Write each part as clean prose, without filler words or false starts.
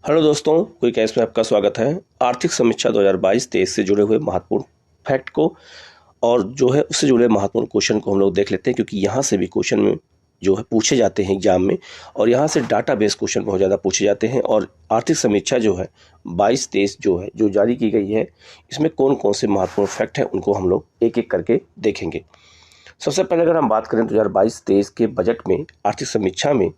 Hello दोस्तों, quick cash में आपका स्वागत है। आर्थिक समीक्षा 2022-23 से जुड़े हुए महत्वपूर्ण फैक्ट को और जो है उससे जुड़े महत्वपूर्ण क्वेश्चन को हम लोग देख लेते हैं, क्योंकि यहाँ से भी क्वेश्चन में जो है पूछे जाते हैं एग्जाम में, और यहाँ से डाटा बेस्ड क्वेश्चन बहुत ज़्यादा पूछे जाते हैं। और आर्थिक समीक्षा जो है 22-23 जो जारी की गई है, इसमें कौन कौन से महत्वपूर्ण फैक्ट हैं उनको हम लोग एक एक करके देखेंगे। सबसे पहले अगर हम बात करें 2022-23 के बजट में आर्थिक समीक्षा में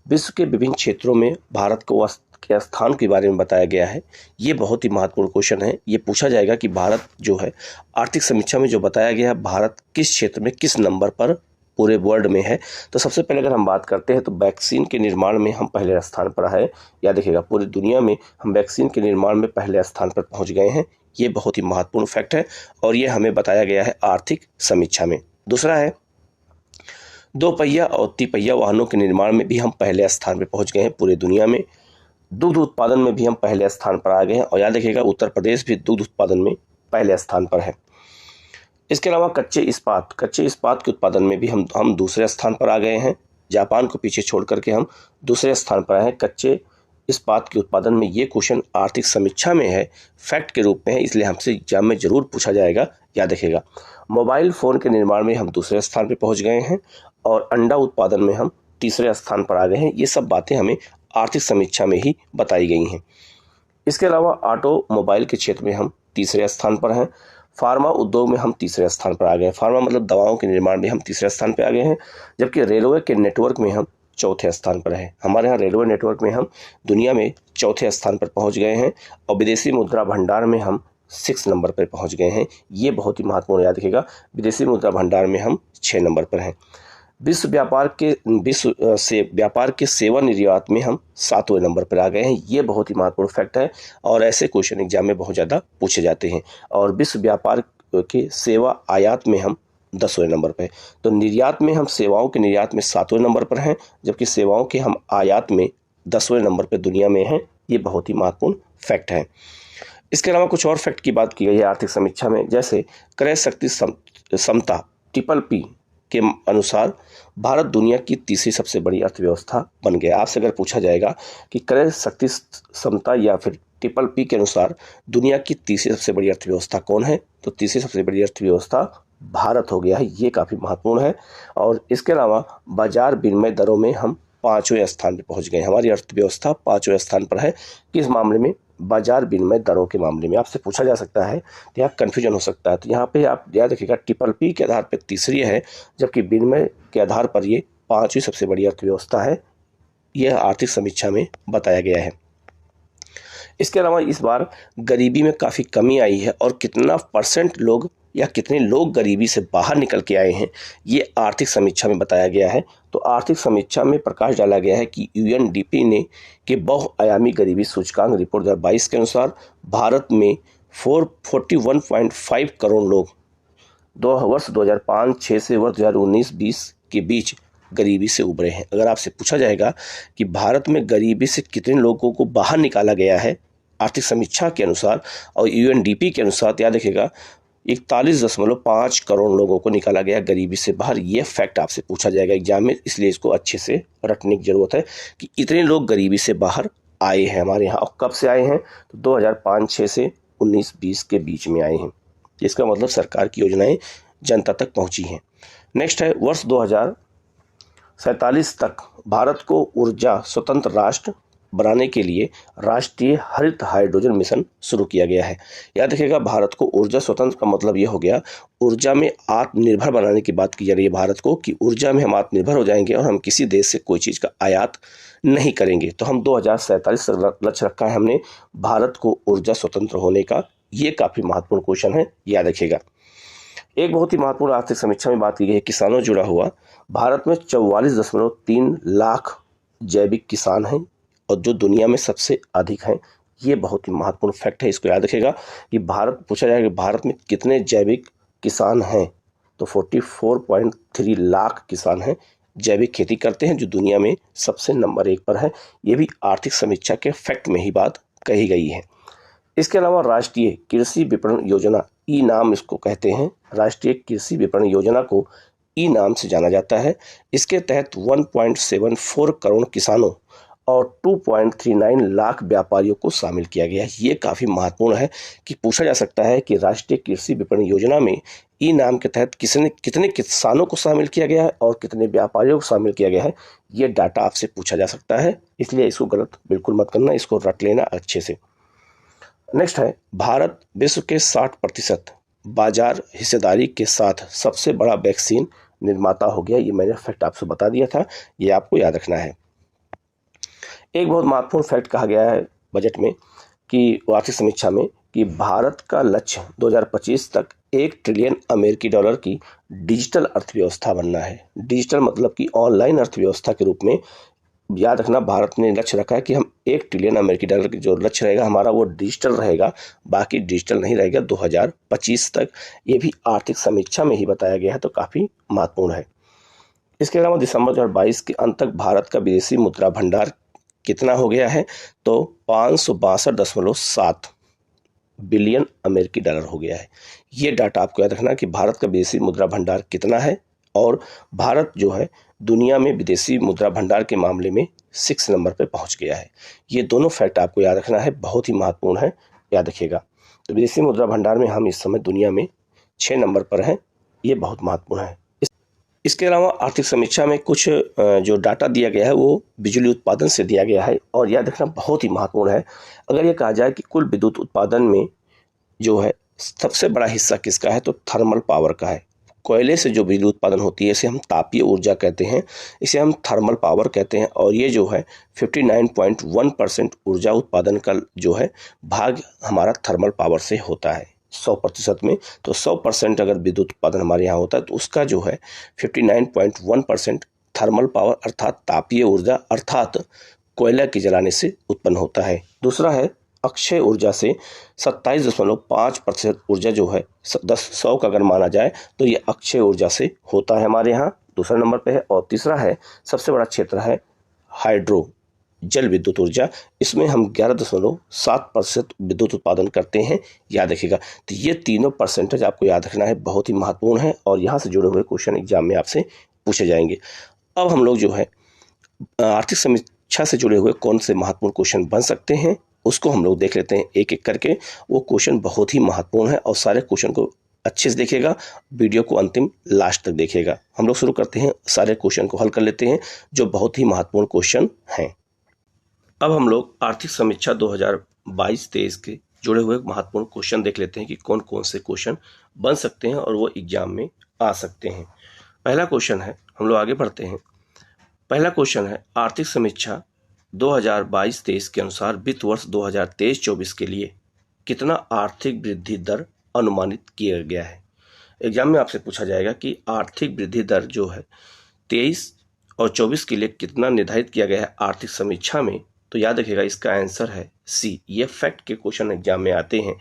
विश्व के विभिन्न क्षेत्रों में भारत को के स्थान के बारे में बताया गया है। ये बहुत ही महत्वपूर्ण क्वेश्चन है। ये पूछा जाएगा कि भारत जो है आर्थिक समीक्षा में जो बताया गया है, भारत किस क्षेत्र में किस नंबर पर पूरे वर्ल्ड में है। तो सबसे पहले अगर हम बात करते हैं तो वैक्सीन के निर्माण में हम पहले स्थान पर है। याद रखिएगा, पूरी दुनिया में हम वैक्सीन के निर्माण में पहले स्थान पर पहुंच गए हैं। ये बहुत ही महत्वपूर्ण फैक्ट है और ये हमें बताया गया है आर्थिक समीक्षा में। दूसरा है, 2 पहिया और तिपहिया वाहनों के निर्माण में भी हम पहले स्थान पर पहुंच गए हैं पूरी दुनिया में। दुग्ध उत्पादन में भी हम पहले स्थान पर आ गए हैं और याद रखिएगा उत्तर प्रदेश भी दुग्ध उत्पादन में पहले स्थान पर है। इसके अलावा कच्चे इस्पात के उत्पादन में भी हम दूसरे स्थान पर आ गए हैं। जापान को पीछे छोड़ करके हम दूसरे स्थान पर आए हैं कच्चे इस्पात के उत्पादन में। ये क्वेश्चन आर्थिक समीक्षा में है, फैक्ट के रूप में है, इसलिए हमसे एग्जाम में जरूर पूछा जाएगा। याद रखिएगा, मोबाइल फ़ोन के निर्माण में हम दूसरे स्थान पर पहुँच गए हैं और अंडा उत्पादन में हम तीसरे स्थान पर आ गए हैं। ये सब बातें हमें आर्थिक समीक्षा में ही बताई गई हैं। इसके अलावा ऑटोमोबाइल के क्षेत्र में हम तीसरे स्थान पर हैं। फार्मा उद्योग में हम तीसरे स्थान पर आ गए हैं। फार्मा मतलब दवाओं के निर्माण में हम तीसरे स्थान पर आ गए हैं। जबकि रेलवे के नेटवर्क में हम चौथे स्थान पर हैं। हमारे यहाँ रेलवे नेटवर्क में हम दुनिया में चौथे स्थान पर पहुँच गए हैं और विदेशी मुद्रा भंडार में हम 6 नंबर पर पहुँच गए हैं। ये बहुत ही महत्वपूर्ण, याद रखिएगा। विदेशी मुद्रा भंडार में हम 6 नंबर पर हैं। विश्व व्यापार के सेवा निर्यात में हम 7वें नंबर पर आ गए हैं। ये बहुत ही महत्वपूर्ण फैक्ट है और ऐसे क्वेश्चन एग्जाम में बहुत ज़्यादा पूछे जाते हैं। और विश्व व्यापार के सेवा आयात में हम 10वें नंबर पर हैं। तो निर्यात में हम सेवाओं के निर्यात में 7वें नंबर पर हैं, जबकि सेवाओं के हम आयात में 10वें नंबर पर दुनिया में हैं। ये बहुत ही महत्वपूर्ण फैक्ट है। इसके अलावा कुछ और फैक्ट की बात की गई है आर्थिक समीक्षा में, जैसे क्रय शक्ति समता PPP के अनुसार भारत दुनिया की तीसरी सबसे बड़ी अर्थव्यवस्था बन गया। आपसे अगर पूछा जाएगा कि क्रय शक्ति समता या फिर PPP के अनुसार दुनिया की तीसरी सबसे बड़ी अर्थव्यवस्था कौन है, तो तीसरी सबसे बड़ी अर्थव्यवस्था भारत हो गया है। ये काफ़ी महत्वपूर्ण है। और इसके अलावा बाजार विनिमय दरों में हम 5वें स्थान पर पहुंच गए। हमारी अर्थव्यवस्था 5वें स्थान पर है। किस मामले में? बाजार विनिमय दरों के मामले में। आपसे पूछा जा सकता है तो यहाँ कन्फ्यूजन हो सकता है। तो यहाँ पे आप याद रखिएगा, PPP के आधार पर तीसरी है, जबकि विनिमय के आधार पर ये 5वीं सबसे बड़ी अर्थव्यवस्था है। यह आर्थिक समीक्षा में बताया गया है। इसके अलावा इस बार गरीबी में काफ़ी कमी आई है और कितना % लोग या कितने लोग गरीबी से बाहर निकल के आए हैं, ये आर्थिक समीक्षा में बताया गया है। तो आर्थिक समीक्षा में प्रकाश डाला गया है कि UNDP ने के बहुआयामी गरीबी सूचकांक रिपोर्ट 2022 के अनुसार भारत में 41.5 करोड़ लोग वर्ष 2005-06 से वर्ष 2019-20 के बीच गरीबी से उभरे हैं। अगर आपसे पूछा जाएगा कि भारत में गरीबी से कितने लोगों को बाहर निकाला गया है आर्थिक समीक्षा के अनुसार और UNDP के अनुसार, तो याद रखिएगा 41.5 करोड़ लोगों को निकाला गया गरीबी से बाहर। ये फैक्ट आपसे पूछा जाएगा एग्जाम में, इसलिए इसको अच्छे से रटने की ज़रूरत है कि इतने लोग गरीबी से बाहर आए हैं हमारे यहाँ। और कब से आए हैं? तो 2005-06 से 19-20 के बीच में आए हैं। इसका मतलब सरकार की योजनाएं जनता तक पहुंची हैं। नेक्स्ट है, वर्ष 2047 तक भारत को ऊर्जा स्वतंत्र राष्ट्र बनाने के लिए राष्ट्रीय हरित हाइड्रोजन मिशन शुरू किया गया है। याद रखिएगा, भारत को ऊर्जा स्वतंत्र का मतलब ये हो गया, ऊर्जा में आत्मनिर्भर बनाने की बात की जा रही है भारत को, कि ऊर्जा में हम आत्मनिर्भर हो जाएंगे और हम किसी देश से कोई चीज़ का आयात नहीं करेंगे। तो हम 2047 तक लक्ष्य रखा है हमने भारत को ऊर्जा स्वतंत्र होने का। ये काफ़ी महत्वपूर्ण क्वेश्चन है, याद रखिएगा। एक बहुत ही महत्वपूर्ण आर्थिक समीक्षा में बात की गई है किसानों जुड़ा हुआ। भारत में 44.3 लाख जैविक किसान हैं और जो दुनिया में सबसे अधिक हैं। ये बहुत ही महत्वपूर्ण फैक्ट है, इसको याद रखिएगा कि पूछा जाएगा कि भारत में कितने जैविक किसान हैं, तो 44.3 लाख किसान हैं, जैविक खेती करते हैं, जो दुनिया में सबसे नंबर 1 पर है। ये भी आर्थिक समीक्षा के फैक्ट में ही बात कही गई है। इसके अलावा राष्ट्रीय कृषि विपणन योजना, नाम इसको कहते हैं, राष्ट्रीय कृषि विपणन योजना को नाम से जाना जाता है। इसके तहत 1.74 करोड़ किसानों और 2.39 लाख व्यापारियों को शामिल किया गया है। ये काफ़ी महत्वपूर्ण है कि पूछा जा सकता है कि राष्ट्रीय कृषि विपणन योजना में ई नाम के तहत कितने किसानों को शामिल किया गया है और कितने व्यापारियों को शामिल किया गया है। ये डाटा आपसे पूछा जा सकता है, इसलिए इसको गलत बिल्कुल मत करना, इसको रट लेना अच्छे से। नेक्स्ट है, भारत विश्व के 60% बाजार हिस्सेदारी के साथ सबसे बड़ा वैक्सीन निर्माता हो गया। ये मैंने फैक्ट आपसे बता दिया था, ये आपको याद रखना है। एक बहुत महत्वपूर्ण फैक्ट कहा गया है बजट में कि आर्थिक समीक्षा में कि भारत का लक्ष्य 2025 तक $1 ट्रिलियन अमेरिकी डॉलर की डिजिटल अर्थव्यवस्था बनना है। डिजिटल मतलब कि ऑनलाइन अर्थव्यवस्था के रूप में याद रखना, भारत ने लक्ष्य रखा है कि हम 1 ट्रिलियन अमेरिकी डॉलर की जो लक्ष्य रहेगा हमारा वो डिजिटल रहेगा, बाकी डिजिटल नहीं रहेगा 2025 तक। ये भी आर्थिक समीक्षा में ही बताया गया है, तो काफ़ी महत्वपूर्ण है। इसके अलावा दिसंबर 2022 के अंत तक भारत का विदेशी मुद्रा भंडार कितना हो गया है, तो 562.7 बिलियन अमेरिकी डॉलर हो गया है। ये डाटा आपको याद रखना कि भारत का विदेशी मुद्रा भंडार कितना है, और भारत जो है दुनिया में विदेशी मुद्रा भंडार के मामले में 6 नंबर पे पहुंच गया है। ये दोनों फैक्ट आपको याद रखना है, बहुत ही महत्वपूर्ण है, याद रखिएगा। तो विदेशी मुद्रा भंडार में हम इस समय दुनिया में 6 नंबर पर हैं, ये बहुत महत्वपूर्ण है। इसके अलावा आर्थिक समीक्षा में कुछ जो डाटा दिया गया है वो बिजली उत्पादन से दिया गया है, और याद रखना बहुत ही महत्वपूर्ण है। अगर ये कहा जाए कि कुल विद्युत उत्पादन में जो है सबसे बड़ा हिस्सा किसका है, तो थर्मल पावर का है। कोयले से जो बिजली उत्पादन होती है इसे हम तापीय ऊर्जा कहते हैं, इसे हम थर्मल पावर कहते हैं, और ये जो है 59.1% ऊर्जा उत्पादन का जो है भाग हमारा थर्मल पावर से होता है 100% में। तो 100% अगर विद्युत उत्पादन हमारे यहाँ होता है तो उसका जो है 59.1% थर्मल पावर अर्थात तापीय ऊर्जा अर्थात कोयला के जलाने से उत्पन्न होता है। दूसरा है अक्षय ऊर्जा से 27.5% ऊर्जा जो है 100 का अगर माना जाए तो ये अक्षय ऊर्जा से होता है हमारे यहाँ, दूसरा नंबर पे है। और तीसरा है सबसे बड़ा क्षेत्र है हाइड्रो जल विद्युत ऊर्जा, इसमें हम 11.7% विद्युत उत्पादन करते हैं, याद रखिएगा। तो ये तीनों परसेंटेज आपको याद रखना है, बहुत ही महत्वपूर्ण है, और यहाँ से जुड़े हुए क्वेश्चन एग्जाम में आपसे पूछे जाएंगे। अब हम लोग जो है आर्थिक समीक्षा से जुड़े हुए कौन से महत्वपूर्ण क्वेश्चन बन सकते हैं उसको हम लोग देख लेते हैं एक एक करके। वो क्वेश्चन बहुत ही महत्वपूर्ण है और सारे क्वेश्चन को अच्छे से देखिएगा, वीडियो को अंतिम लास्ट तक देखिएगा। हम लोग शुरू करते हैं, सारे क्वेश्चन को हल कर लेते हैं जो बहुत ही महत्वपूर्ण क्वेश्चन हैं। अब हम लोग आर्थिक समीक्षा 2022-23 के जुड़े हुए महत्वपूर्ण क्वेश्चन देख लेते हैं कि कौन कौन से क्वेश्चन बन सकते हैं और वो एग्जाम में आ सकते हैं। पहला क्वेश्चन है, हम लोग आगे बढ़ते हैं। पहला क्वेश्चन है, आर्थिक समीक्षा 2022-23 के अनुसार वित्त वर्ष 2023-24 के लिए कितना आर्थिक वृद्धि दर अनुमानित किया गया है। एग्जाम में आपसे पूछा जाएगा कि आर्थिक वृद्धि दर जो है 23 और 24 के लिए कितना निर्धारित किया गया है आर्थिक समीक्षा में, तो याद रखिएगा इसका आंसर है सी। ये फैक्ट के क्वेश्चन एग्जाम में आते हैं।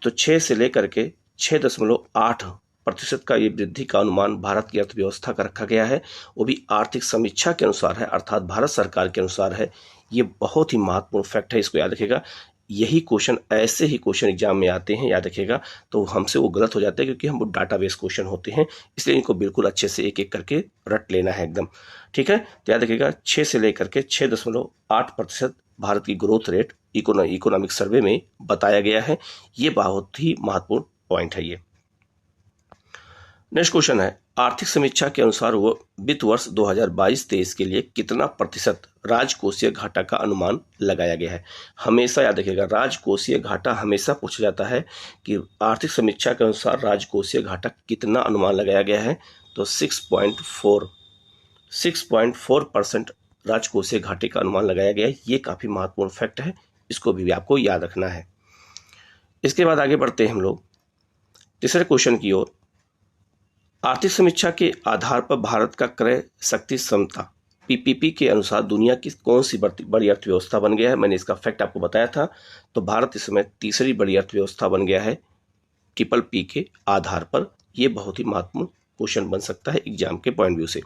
तो 6 से लेकर के 6.8% का ये वृद्धि का अनुमान भारत की अर्थव्यवस्था का रखा गया है, वो भी आर्थिक समीक्षा के अनुसार है, अर्थात भारत सरकार के अनुसार है। ये बहुत ही महत्वपूर्ण फैक्ट है, इसको याद रखिएगा। यही क्वेश्चन, ऐसे ही क्वेश्चन एग्जाम में आते हैं, याद रखिएगा। तो हमसे वो गलत हो जाते हैं क्योंकि हम वो डाटाबेस क्वेश्चन होते हैं, इसलिए इनको बिल्कुल अच्छे से एक एक करके रट लेना है एकदम, ठीक है। तो याद रखिएगा 6 से लेकर के 6.8% भारत की ग्रोथ रेट इकोनॉमिक सर्वे में बताया गया है। ये बहुत ही महत्वपूर्ण पॉइंट है ये। नेक्स्ट क्वेश्चन है, आर्थिक समीक्षा के अनुसार वो वित्त वर्ष 2022-23 के लिए कितना प्रतिशत राजकोषीय घाटा का अनुमान लगाया गया है। हमेशा याद रखिएगा, राजकोषीय घाटा हमेशा पूछा जाता है कि आर्थिक समीक्षा के अनुसार राजकोषीय घाटा कितना अनुमान लगाया गया है। तो 6.4% राजकोषीय घाटे का अनुमान लगाया गया है। ये काफ़ी महत्वपूर्ण फैक्ट है, इसको भी आपको याद रखना है। इसके बाद आगे बढ़ते हैं हम लोग तीसरे क्वेश्चन की ओर। आर्थिक समीक्षा के आधार पर भारत का क्रय शक्ति क्षमता पीपीपी के अनुसार दुनिया की कौन सी बड़ी अर्थव्यवस्था बन गया है। मैंने इसका फैक्ट आपको बताया था। तो भारत इस समय तीसरी बड़ी अर्थव्यवस्था बन गया है PPP के आधार पर। यह बहुत ही महत्वपूर्ण क्वेश्चन बन सकता है एग्जाम के पॉइंट व्यू से।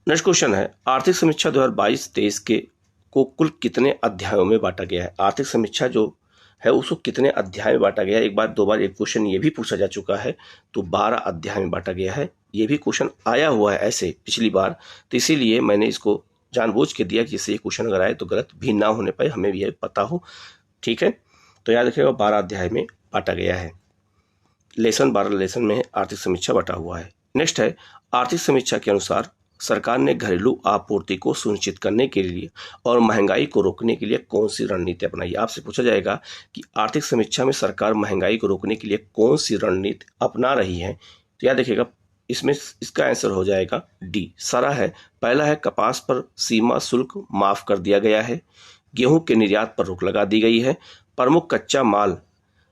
नेक्स्ट क्वेश्चन है, आर्थिक समीक्षा 2022-23 के को कुल कितने अध्यायों में बांटा गया है। आर्थिक समीक्षा जो है उसको कितने अध्याय में बांटा गया है। एक बार दो बार एक क्वेश्चन ये भी पूछा जा चुका है। तो 12 अध्याय में बांटा गया है। ये भी क्वेश्चन आया हुआ है ऐसे पिछली बार, तो इसीलिए मैंने इसको जानबूझ के दिया कि इससे ये क्वेश्चन अगर आए तो गलत भी ना होने पाए, हमें भी ये पता हो। ठीक है, तो याद रखिएगा 12 अध्याय में बांटा गया है। लेसन 12 लेसन में आर्थिक समीक्षा बटा हुआ है। नेक्स्ट है, आर्थिक समीक्षा के अनुसार सरकार ने घरेलू आपूर्ति को सुनिश्चित करने के लिए और महंगाई को रोकने के लिए कौन सी रणनीति अपनाई। आपसे पूछा जाएगा कि आर्थिक समीक्षा में सरकार महंगाई को रोकने के लिए कौन सी रणनीति अपना रही है, तो याद रखिएगा इसमें इसका आंसर हो जाएगा डी, सारा है। पहला है, कपास पर सीमा शुल्क माफ कर दिया गया है, गेहूं के निर्यात पर रोक लगा दी गई है, प्रमुख कच्चा माल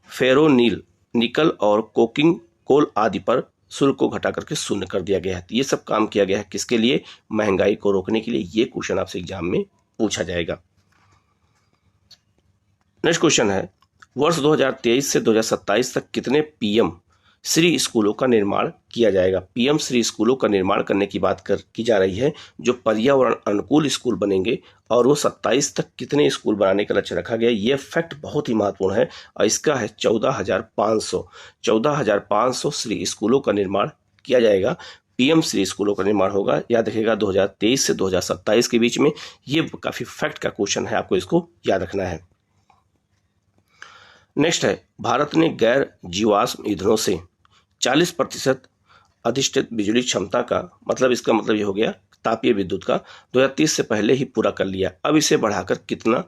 फेरोनील, निकल और कोकिंग कोल आदि पर शुल्क को घटा करके शून्य कर दिया गया है। तो ये सब काम किया गया है किसके लिए? महंगाई को रोकने के लिए। ये क्वेश्चन आपसे एग्जाम में पूछा जाएगा। नेक्स्ट क्वेश्चन है, वर्ष 2023 से 2027 तक कितने पीएम श्री स्कूलों का निर्माण किया जाएगा? पीएम श्री स्कूलों का निर्माण करने की बात की जा रही है, जो पर्यावरण अनुकूल स्कूल बनेंगे, और वो 27 तक कितने स्कूल बनाने का लक्ष्य रखा गया। ये फैक्ट बहुत ही महत्वपूर्ण है और इसका है 14,500 श्री स्कूलों का निर्माण किया जाएगा। पीएम श्री स्कूलों का निर्माण होगा। याद रखिएगा 2023 से 2027 के बीच में। ये काफी फैक्ट का क्वेश्चन है, आपको इसको याद रखना है। नेक्स्ट है, भारत ने गैर जीवाश्म ईंधनों से 40% अधिष्ठित बिजली क्षमता का, मतलब इसका मतलब ये हो गया तापीय विद्युत का, 2030 से पहले ही पूरा कर लिया। अब इसे बढ़ाकर कितना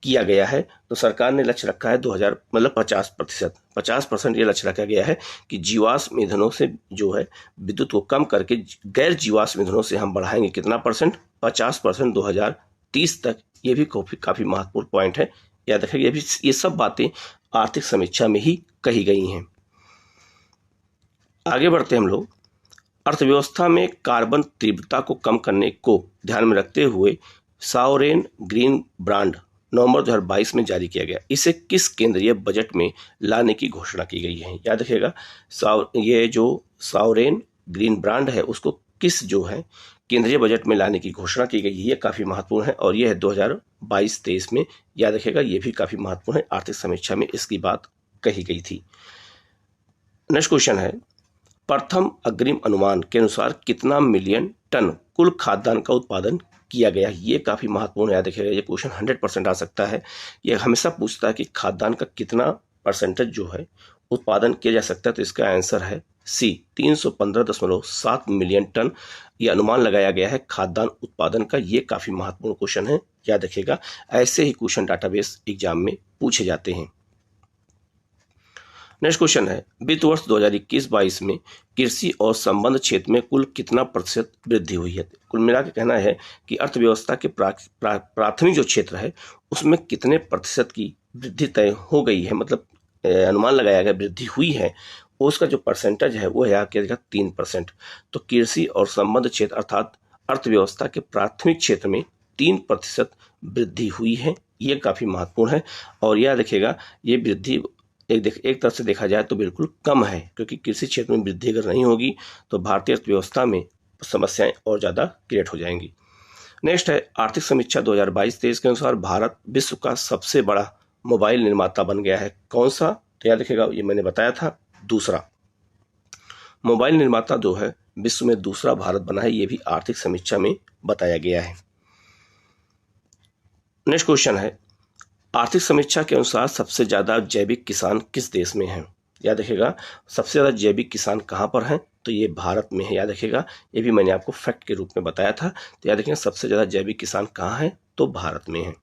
किया गया है? तो सरकार ने लक्ष्य रखा है 50% ये लक्ष्य रखा गया है कि जीवाश्म ईंधनों से जो है विद्युत को कम करके गैर जीवाश्म ईंधनों से हम बढ़ाएंगे कितना परसेंट? 50% 2030 तक। ये भी काफी महत्वपूर्ण पॉइंट है, याद रखिएगा। ये सब बातें आर्थिक समीक्षा में ही कही गई हैं। आगे बढ़ते हम लोग। अर्थव्यवस्था में कार्बन तीव्रता को कम करने को ध्यान में रखते हुए सावरेन ग्रीन बॉन्ड नवंबर 2022 में जारी किया गया। इसे किस केंद्रीय बजट में लाने की घोषणा की गई है? याद रखिएगा ये जो सावरेन ग्रीन बॉन्ड है उसको किस जो है केंद्रीय बजट में लाने की घोषणा की गई है। ये काफी महत्वपूर्ण है और यह है 2022-23 में। याद रखिएगा ये भी काफी महत्वपूर्ण है, आर्थिक समीक्षा में इसकी बात कही गई थी। नेक्स्ट क्वेश्चन है, प्रथम अग्रिम अनुमान के अनुसार कितना मिलियन टन कुल खाद्यान्न का उत्पादन किया गया? ये काफी महत्वपूर्ण है, याद रखिएगा। ये क्वेश्चन 100% आ सकता है। ये हमेशा पूछता है कि खाद्यान्न का कितना परसेंटेज जो है उत्पादन किया जा सकता है, तो इसका आंसर है सी, 315.7 मिलियन टन ये अनुमान लगाया गया है खाद्यान्न उत्पादन का। ये काफी महत्वपूर्ण क्वेश्चन है, याद रखिएगा। ऐसे ही क्वेश्चन डाटाबेस एग्जाम में पूछे जाते हैं। नेक्स्ट क्वेश्चन है, वित्त वर्ष 2021-22 में कृषि और संबंध क्षेत्र में कुल कितना प्रतिशत वृद्धि हुई है? कुल मिला के कहना है कि अर्थव्यवस्था के प्राथमिक जो क्षेत्र है उसमें कितने प्रतिशत की वृद्धि तय हो गई है, मतलब अनुमान लगाया गया वृद्धि हुई है, उसका जो परसेंटेज है वो है क्या 3%। तो कृषि और संबंध क्षेत्र अर्थात अर्थव्यवस्था के प्राथमिक क्षेत्र में 3% वृद्धि हुई है। ये काफी महत्वपूर्ण है और याद रखिएगा ये वृद्धि एक तरफ से देखा जाए तो बिल्कुल कम है, क्योंकि कृषि क्षेत्र में वृद्धि अगर नहीं होगी तो भारतीय अर्थव्यवस्था में समस्याएं और ज़्यादा क्रिएट हो जाएंगी। नेक्स्ट है, आर्थिक समीक्षा 2022-23 के अनुसार भारत विश्व का सबसे बड़ा मोबाइल निर्माता बन गया है। कौन सा? तो याद रखिएगा ये मैंने बताया था, दूसरा मोबाइल निर्माता जो है विश्व में दूसरा भारत बना है। ये भी आर्थिक समीक्षा में बताया गया है। नेक्स्ट क्वेश्चन है, आर्थिक समीक्षा के अनुसार सबसे ज्यादा जैविक किसान किस देश में हैं? याद रखिएगा सबसे ज्यादा जैविक किसान कहां पर हैं? तो ये भारत में है। याद रखिएगा ये भी मैंने आपको फैक्ट के रूप में बताया था। तो याद रखिएगा सबसे ज्यादा जैविक किसान कहां हैं? तो भारत में है।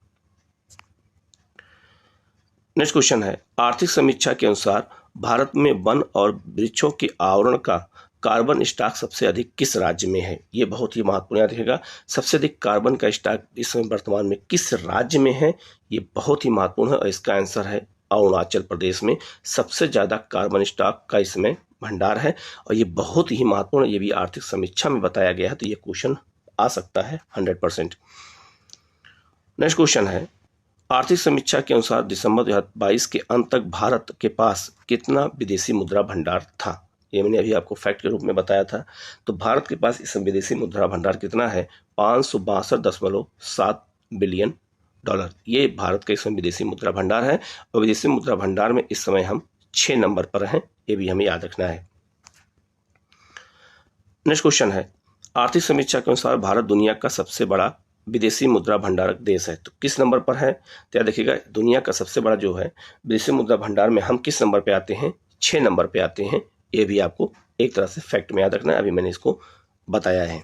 नेक्स्ट क्वेश्चन है, आर्थिक समीक्षा के अनुसार भारत में वन और वृक्षों के आवरण का कार्बन स्टॉक सबसे अधिक किस राज्य में है? ये बहुत ही महत्वपूर्ण, याद रखिएगा सबसे अधिक कार्बन का स्टॉक इस समय वर्तमान में किस राज्य में है? ये बहुत ही महत्वपूर्ण है और इसका आंसर है अरुणाचल प्रदेश में सबसे ज्यादा कार्बन स्टॉक का इसमें भंडार है और ये बहुत ही महत्वपूर्ण, ये भी आर्थिक समीक्षा में बताया गया है। तो ये क्वेश्चन आ सकता है 100%। नेक्स्ट क्वेश्चन है, आर्थिक समीक्षा के अनुसार दिसंबर 2022 के अंत तक भारत के पास कितना विदेशी मुद्रा भंडार था? ये मैंने अभी आपको फैक्ट के रूप में बताया था। तो भारत के पास इस विदेशी मुद्रा भंडार कितना है? 562.7 बिलियन डॉलर। ये भारत का इसमें विदेशी मुद्रा भंडार है और विदेशी मुद्रा भंडार में इस समय हम 6 नंबर पर हैं। ये भी हमें याद रखना है। नेक्स्ट क्वेश्चन है, आर्थिक समीक्षा के अनुसार भारत दुनिया का सबसे बड़ा विदेशी मुद्रा भंडारक देश है, तो किस नंबर पर है? तो याद रखिएगा दुनिया का सबसे बड़ा जो है विदेशी मुद्रा भंडार में हम किस नंबर पे आते हैं? 6 नंबर पे आते हैं। ये भी आपको एक तरह से फैक्ट में याद रखना है, अभी मैंने इसको बताया है।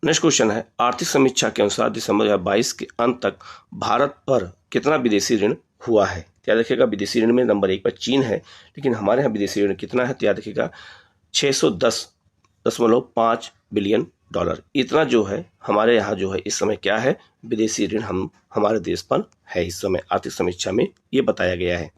नेक्स्ट क्वेश्चन है, आर्थिक समीक्षा के अनुसार दिसंबर 2022 के अंत तक भारत पर कितना विदेशी ऋण हुआ है? याद रखिएगा विदेशी ऋण में नंबर 1 पर चीन है, लेकिन हमारे यहाँ विदेशी ऋण कितना है? तो याद रखिएगा 610.5 बिलियन डॉलर, इतना जो है हमारे यहाँ जो है इस समय क्या है? विदेशी ऋण हमारे देश पर है इस समय। आर्थिक समीक्षा में ये बताया गया है।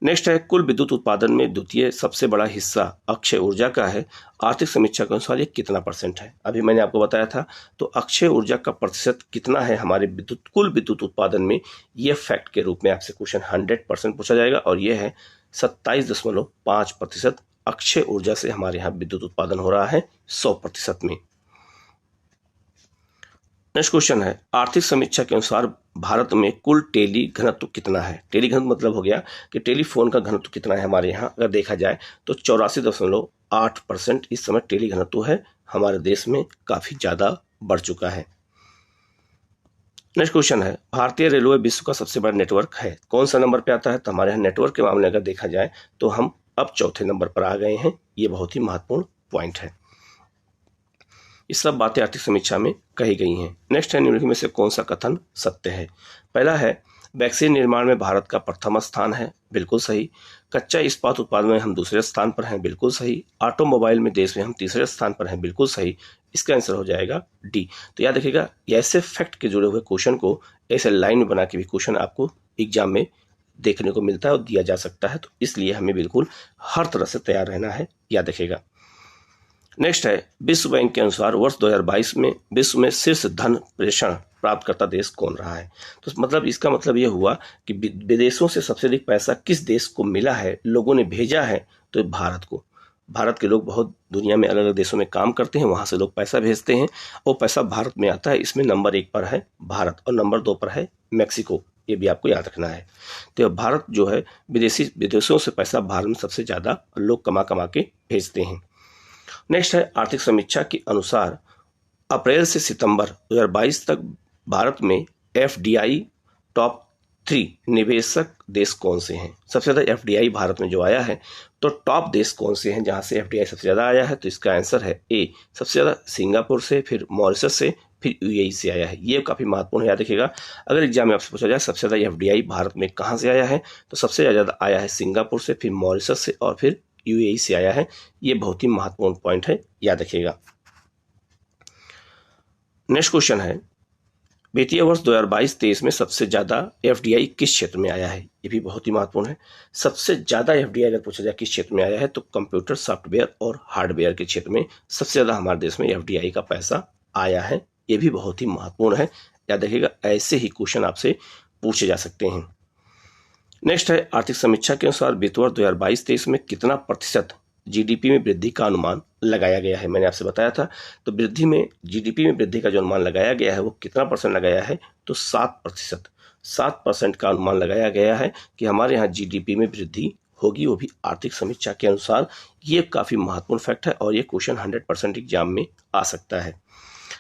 नेक्स्ट है, कुल विद्युत उत्पादन में द्वितीय सबसे बड़ा हिस्सा अक्षय ऊर्जा का है। आर्थिक समीक्षा के अनुसार ये कितना % है? अभी मैंने आपको बताया था। तो अक्षय ऊर्जा का प्रतिशत कितना है हमारे कुल विद्युत उत्पादन में? ये फैक्ट के रूप में आपसे क्वेश्चन 100% पूछा जाएगा, और ये है 27.5% अक्षय ऊर्जा से हमारे यहाँ विद्युत उत्पादन हो रहा है 100% में। नेक्स्ट क्वेश्चन है, आर्थिक समीक्षा के अनुसार भारत में कुल टेली घनत्व कितना है? टेली घनत्व मतलब हो गया कि टेलीफोन का घनत्व कितना है हमारे यहाँ। अगर देखा जाए तो 84.8% इस समय टेली घनत्व है हमारे देश में, काफ़ी ज़्यादा बढ़ चुका है। नेक्स्ट क्वेश्चन है, भारतीय रेलवे विश्व का सबसे बड़ा नेटवर्क है, कौन सा नंबर पे आता है? तो हमारे यहाँ नेटवर्क के मामले अगर देखा जाए तो हम अब चौथे नंबर पर आ गए हैं। ये बहुत ही महत्वपूर्ण पॉइंट है। इस सब बातें आर्थिक समीक्षा में कही गई हैं। नेक्स्ट है, निम्नलिखित में से कौन सा कथन सत्य है? पहला है, वैक्सीन निर्माण में भारत का प्रथम स्थान है, बिल्कुल सही। कच्चा इस्पात उत्पादन में हम दूसरे स्थान पर हैं, बिल्कुल सही। ऑटोमोबाइल में देश में हम तीसरे स्थान पर हैं, बिल्कुल सही। इसका आंसर हो जाएगा डी। तो याद रखिएगा ऐसे फैक्ट के जुड़े हुए क्वेश्चन को ऐसे लाइन में बना के भी क्वेश्चन आपको एग्जाम में देखने को मिलता है और दिया जा सकता है, तो इसलिए हमें बिल्कुल हर तरह से तैयार रहना है, याद रखिएगा। नेक्स्ट है, विश्व बैंक के अनुसार वर्ष 2022 में विश्व में शीर्ष धन प्रेषण प्राप्तकर्ता देश कौन रहा है? तो मतलब इसका मतलब ये हुआ कि विदेशों से सबसे अधिक पैसा किस देश को मिला है, लोगों ने भेजा है? तो भारत को। भारत के लोग बहुत दुनिया में अलग अलग देशों में काम करते हैं, वहाँ से लोग पैसा भेजते हैं, वो पैसा भारत में आता है। इसमें नंबर 1 पर है भारत और नंबर 2 पर है मैक्सिको, ये भी आपको याद रखना है। तो भारत जो है विदेशों से पैसा भारत में सबसे ज़्यादा लोग कमा के भेजते हैं। नेक्स्ट है, आर्थिक समीक्षा के अनुसार अप्रैल से सितंबर 2022 तक भारत में FDI टॉप 3 निवेशक देश कौन से हैं? सबसे ज़्यादा FDI भारत में जो आया है, तो टॉप देश कौन से हैं जहां से FDI सबसे ज़्यादा आया है? तो इसका आंसर है ए, सबसे ज़्यादा सिंगापुर से, फिर मॉरिशस से, फिर UAE से आया है। ये काफ़ी महत्वपूर्ण है, याद रखिएगा। अगर एग्जाम में आपसे पूछा जाए सबसे ज़्यादा FDI भारत में कहाँ से आया है, तो सबसे ज़्यादा आया है सिंगापुर से, फिर मॉरिशस से और फिर UAE से आया है। ये बहुत ही महत्वपूर्ण पॉइंट है, याद रखिएगा। नेक्स्ट क्वेश्चन है, वित्तीय वर्ष 2022-23 में सबसे ज़्यादा FDI किस क्षेत्र में आया है? ये भी बहुत ही महत्वपूर्ण है। सबसे ज़्यादा FDI अगर पूछा जाए किस क्षेत्र में आया है, तो कंप्यूटर सॉफ्टवेयर और हार्डवेयर के क्षेत्र में सबसे ज़्यादा हमारे देश में FDI का पैसा आया है। ये भी बहुत ही महत्वपूर्ण है, याद रखिएगा। ऐसे ही क्वेश्चन आपसे पूछे जा सकते हैं। नेक्स्ट है, आर्थिक समीक्षा के अनुसार वित्त वर्ष 2022-23 में कितना प्रतिशत GDP में वृद्धि का अनुमान लगाया गया है? मैंने आपसे बताया था। तो वृद्धि में GDP में वृद्धि का जो अनुमान लगाया गया है वो कितना % लगाया है? तो 7%। 7% का अनुमान लगाया गया है कि हमारे यहाँ GDP में वृद्धि होगी, वो भी आर्थिक समीक्षा के अनुसार। ये काफ़ी महत्वपूर्ण फैक्ट है और ये क्वेश्चन 100% एग्जाम में आ सकता है।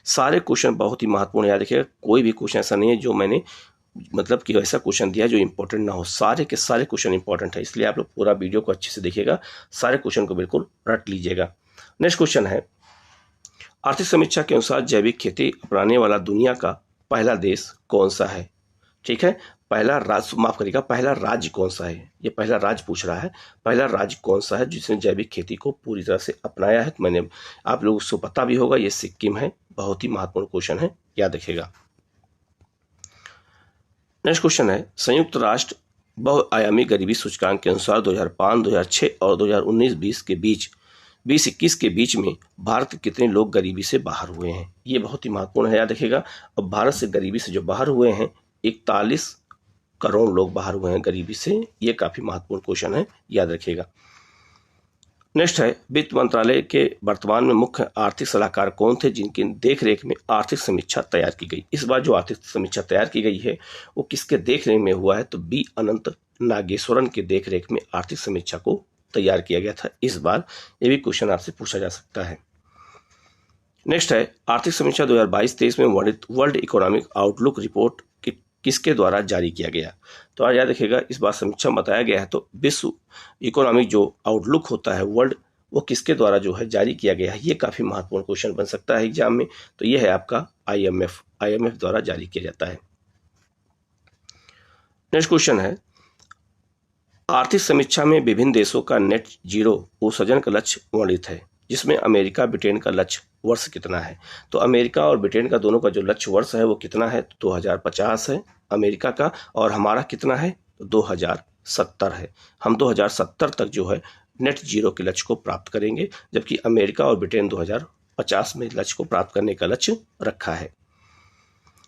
सारे क्वेश्चन बहुत ही महत्वपूर्ण, याद रखिएगा। कोई भी क्वेश्चन ऐसा नहीं है जो मैंने मतलब कि ऐसा क्वेश्चन दिया जो इंपॉर्टेंट ना हो। सारे के सारे क्वेश्चन इंपॉर्टेंट है, इसलिए आप लोग पूरा वीडियो को अच्छे से देखिएगा, सारे क्वेश्चन को बिल्कुल रट लीजिएगा। नेक्स्ट क्वेश्चन है, आर्थिक समीक्षा के अनुसार जैविक खेती अपनाने वाला दुनिया का पहला देश कौन सा है? ठीक है, पहला राज्य, माफ करिएगा, पहला राज्य कौन सा है? ये पहला राज्य पूछ रहा है, पहला राज्य कौन सा है जिसने जैविक खेती को पूरी तरह से अपनाया है? तो मैंने आप लोगों को पता भी होगा, ये सिक्किम है। बहुत ही महत्वपूर्ण क्वेश्चन है, याद रखिएगा। नेक्स्ट क्वेश्चन है, संयुक्त राष्ट्र बहुआयामी गरीबी सूचकांक के अनुसार 2005, 2006 और 2019-20 के बीच 2021 के बीच में भारत के कितने लोग गरीबी से बाहर हुए हैं? ये बहुत ही महत्वपूर्ण है, याद रखिएगा। अब भारत से गरीबी से जो बाहर हुए हैं 41 करोड़ लोग बाहर हुए हैं गरीबी से। ये काफ़ी महत्वपूर्ण क्वेश्चन है, याद रखिएगा। नेक्स्ट है, वित्त मंत्रालय के वर्तमान में मुख्य आर्थिक सलाहकार कौन थे जिनकी देखरेख में आर्थिक समीक्षा तैयार की गई? इस बार जो आर्थिक समीक्षा तैयार की गई है वो किसके देखरेख में हुआ है? तो B अनंत नागेश्वरन के देखरेख में आर्थिक समीक्षा को तैयार किया गया था इस बार। ये भी क्वेश्चन आपसे पूछा जा सकता है। नेक्स्ट है आर्थिक समीक्षा 2022-23 में वर्ल्ड इकोनॉमिक आउटलुक रिपोर्ट किसके द्वारा जारी किया गया। तो आज याद रखिएगा, इस बार समीक्षा में बताया गया है तो विश्व इकोनॉमिक जो आउटलुक होता है वर्ल्ड, वो किसके द्वारा जो है जारी किया गया है। ये काफ़ी महत्वपूर्ण क्वेश्चन बन सकता है एग्जाम में। तो ये है आपका IMF द्वारा जारी किया जाता है। नेक्स्ट क्वेश्चन है आर्थिक समीक्षा में विभिन्न देशों का नेट जीरो उत्सर्जन का लक्ष्य वर्णित है, जिसमें अमेरिका ब्रिटेन का लक्ष्य वर्ष कितना है। तो अमेरिका और ब्रिटेन का दोनों का जो लक्ष्य वर्ष है वो कितना है, तो 2050 है अमेरिका का, और हमारा कितना है, तो 2070 है। हम 2070 तक जो है नेट जीरो के लक्ष्य को प्राप्त करेंगे, जबकि अमेरिका और ब्रिटेन 2050 में लक्ष्य को प्राप्त करने का लक्ष्य रखा है।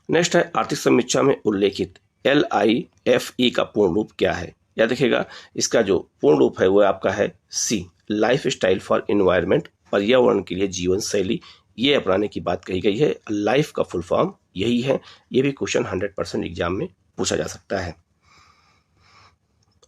नेक्स्ट है आर्थिक समीक्षा में उल्लेखित LIFE का पूर्ण रूप क्या है। याद रखिएगा, इसका जो पूर्ण रूप है वो आपका है C, life style for environment, पर्यावरण के लिए जीवन शैली, ये अपनाने की बात कही गई है। लाइफ का फुल फॉर्म यही है। ये भी क्वेश्चन 100% एग्जाम में पूछा जा सकता है।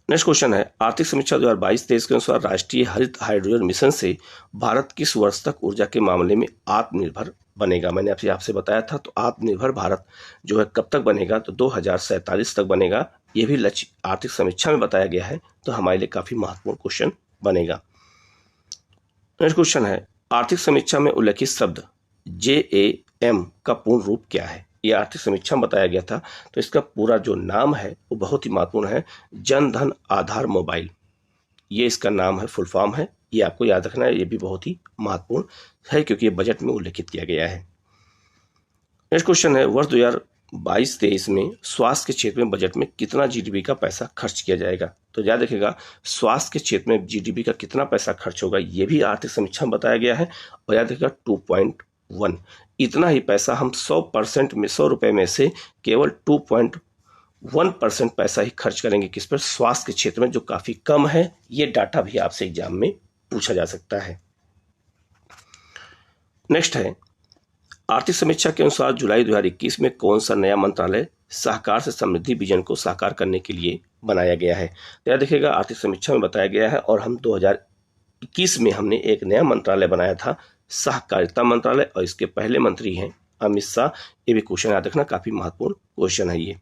नेक्स्ट क्वेश्चन है आर्थिक समीक्षा 2022-23 के अनुसार राष्ट्रीय हरित हाइड्रोजन मिशन से भारत किस वर्ष तक ऊर्जा के मामले में आत्मनिर्भर बनेगा। मैंने आपसे बताया था, तो आत्मनिर्भर भारत जो है कब तक बनेगा, तो 2047 तक बनेगा। ये भी लक्ष्य आर्थिक समीक्षा में बताया गया है, तो हमारे लिए काफी महत्वपूर्ण क्वेश्चन बनेगा। नेक्स्ट क्वेश्चन है आर्थिक समीक्षा में उल्लेखित शब्द JAM का पूर्ण रूप क्या है। ये आर्थिक समीक्षा में बताया गया था, तो इसका पूरा जो नाम है वो बहुत ही महत्वपूर्ण है, जन धन आधार मोबाइल, ये इसका नाम है, फुल फॉर्म है। ये आपको याद रखना है, ये भी बहुत ही महत्वपूर्ण है क्योंकि ये बजट में उल्लेखित किया गया है। नेक्स्ट क्वेश्चन है वर्ष 2022-23 में स्वास्थ्य के क्षेत्र में बजट में कितना GDP का पैसा खर्च किया जाएगा। तो याद रखिएगा, स्वास्थ्य के क्षेत्र में GDP का कितना पैसा खर्च होगा, ये भी आर्थिक समीक्षा में बताया गया है। और याद रखिएगा 2.1, इतना ही पैसा हम 100% में 100 रुपये में से केवल 2.1% पैसा ही खर्च करेंगे किस पर, स्वास्थ्य के क्षेत्र में, जो काफी कम है। ये डाटा भी आपसे एग्जाम में पूछा जा सकता है। नेक्स्ट है आर्थिक समीक्षा के अनुसार जुलाई 2021 में कौन सा नया मंत्रालय सहकार से समृद्धि विजन को साकार करने के लिए बनाया गया है। तो याद रखिएगा, आर्थिक समीक्षा में बताया गया है और हम 2021 में हमने एक नया मंत्रालय बनाया था, सहकारिता मंत्रालय, और इसके पहले मंत्री हैं अमित शाह। ये भी क्वेश्चन याद रखना, काफी महत्वपूर्ण क्वेश्चन है ये।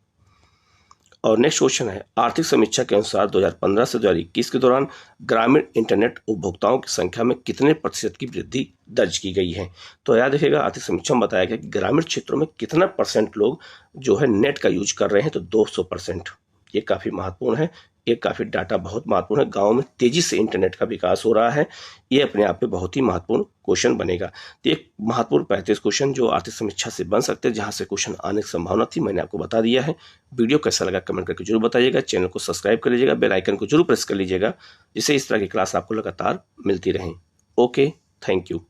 और नेक्स्ट क्वेश्चन है आर्थिक समीक्षा के अनुसार 2015 से 2021 के दौरान ग्रामीण इंटरनेट उपभोक्ताओं की संख्या में कितने प्रतिशत की वृद्धि दर्ज की गई है। तो याद रखिएगा, आर्थिक समीक्षा में बताया गया कि ग्रामीण क्षेत्रों में कितना % लोग जो है नेट का यूज कर रहे हैं, तो 200%। ये काफी महत्वपूर्ण है, ये काफी डाटा बहुत महत्वपूर्ण है। गांव में तेजी से इंटरनेट का विकास हो रहा है, ये अपने आप में बहुत ही महत्वपूर्ण क्वेश्चन बनेगा। तो एक महत्वपूर्ण 35 क्वेश्चन जो आर्थिक समीक्षा से बन सकते हैं, जहां से क्वेश्चन आने की संभावना थी, मैंने आपको बता दिया है। वीडियो कैसा लगा कमेंट करके जरूर बताइएगा। चैनल को सब्सक्राइब कर लीजिएगा, बेल आइकन को जरूर प्रेस कर लीजिएगा, जिससे इस तरह की क्लास आपको लगातार मिलती रहे। Okay, thank you.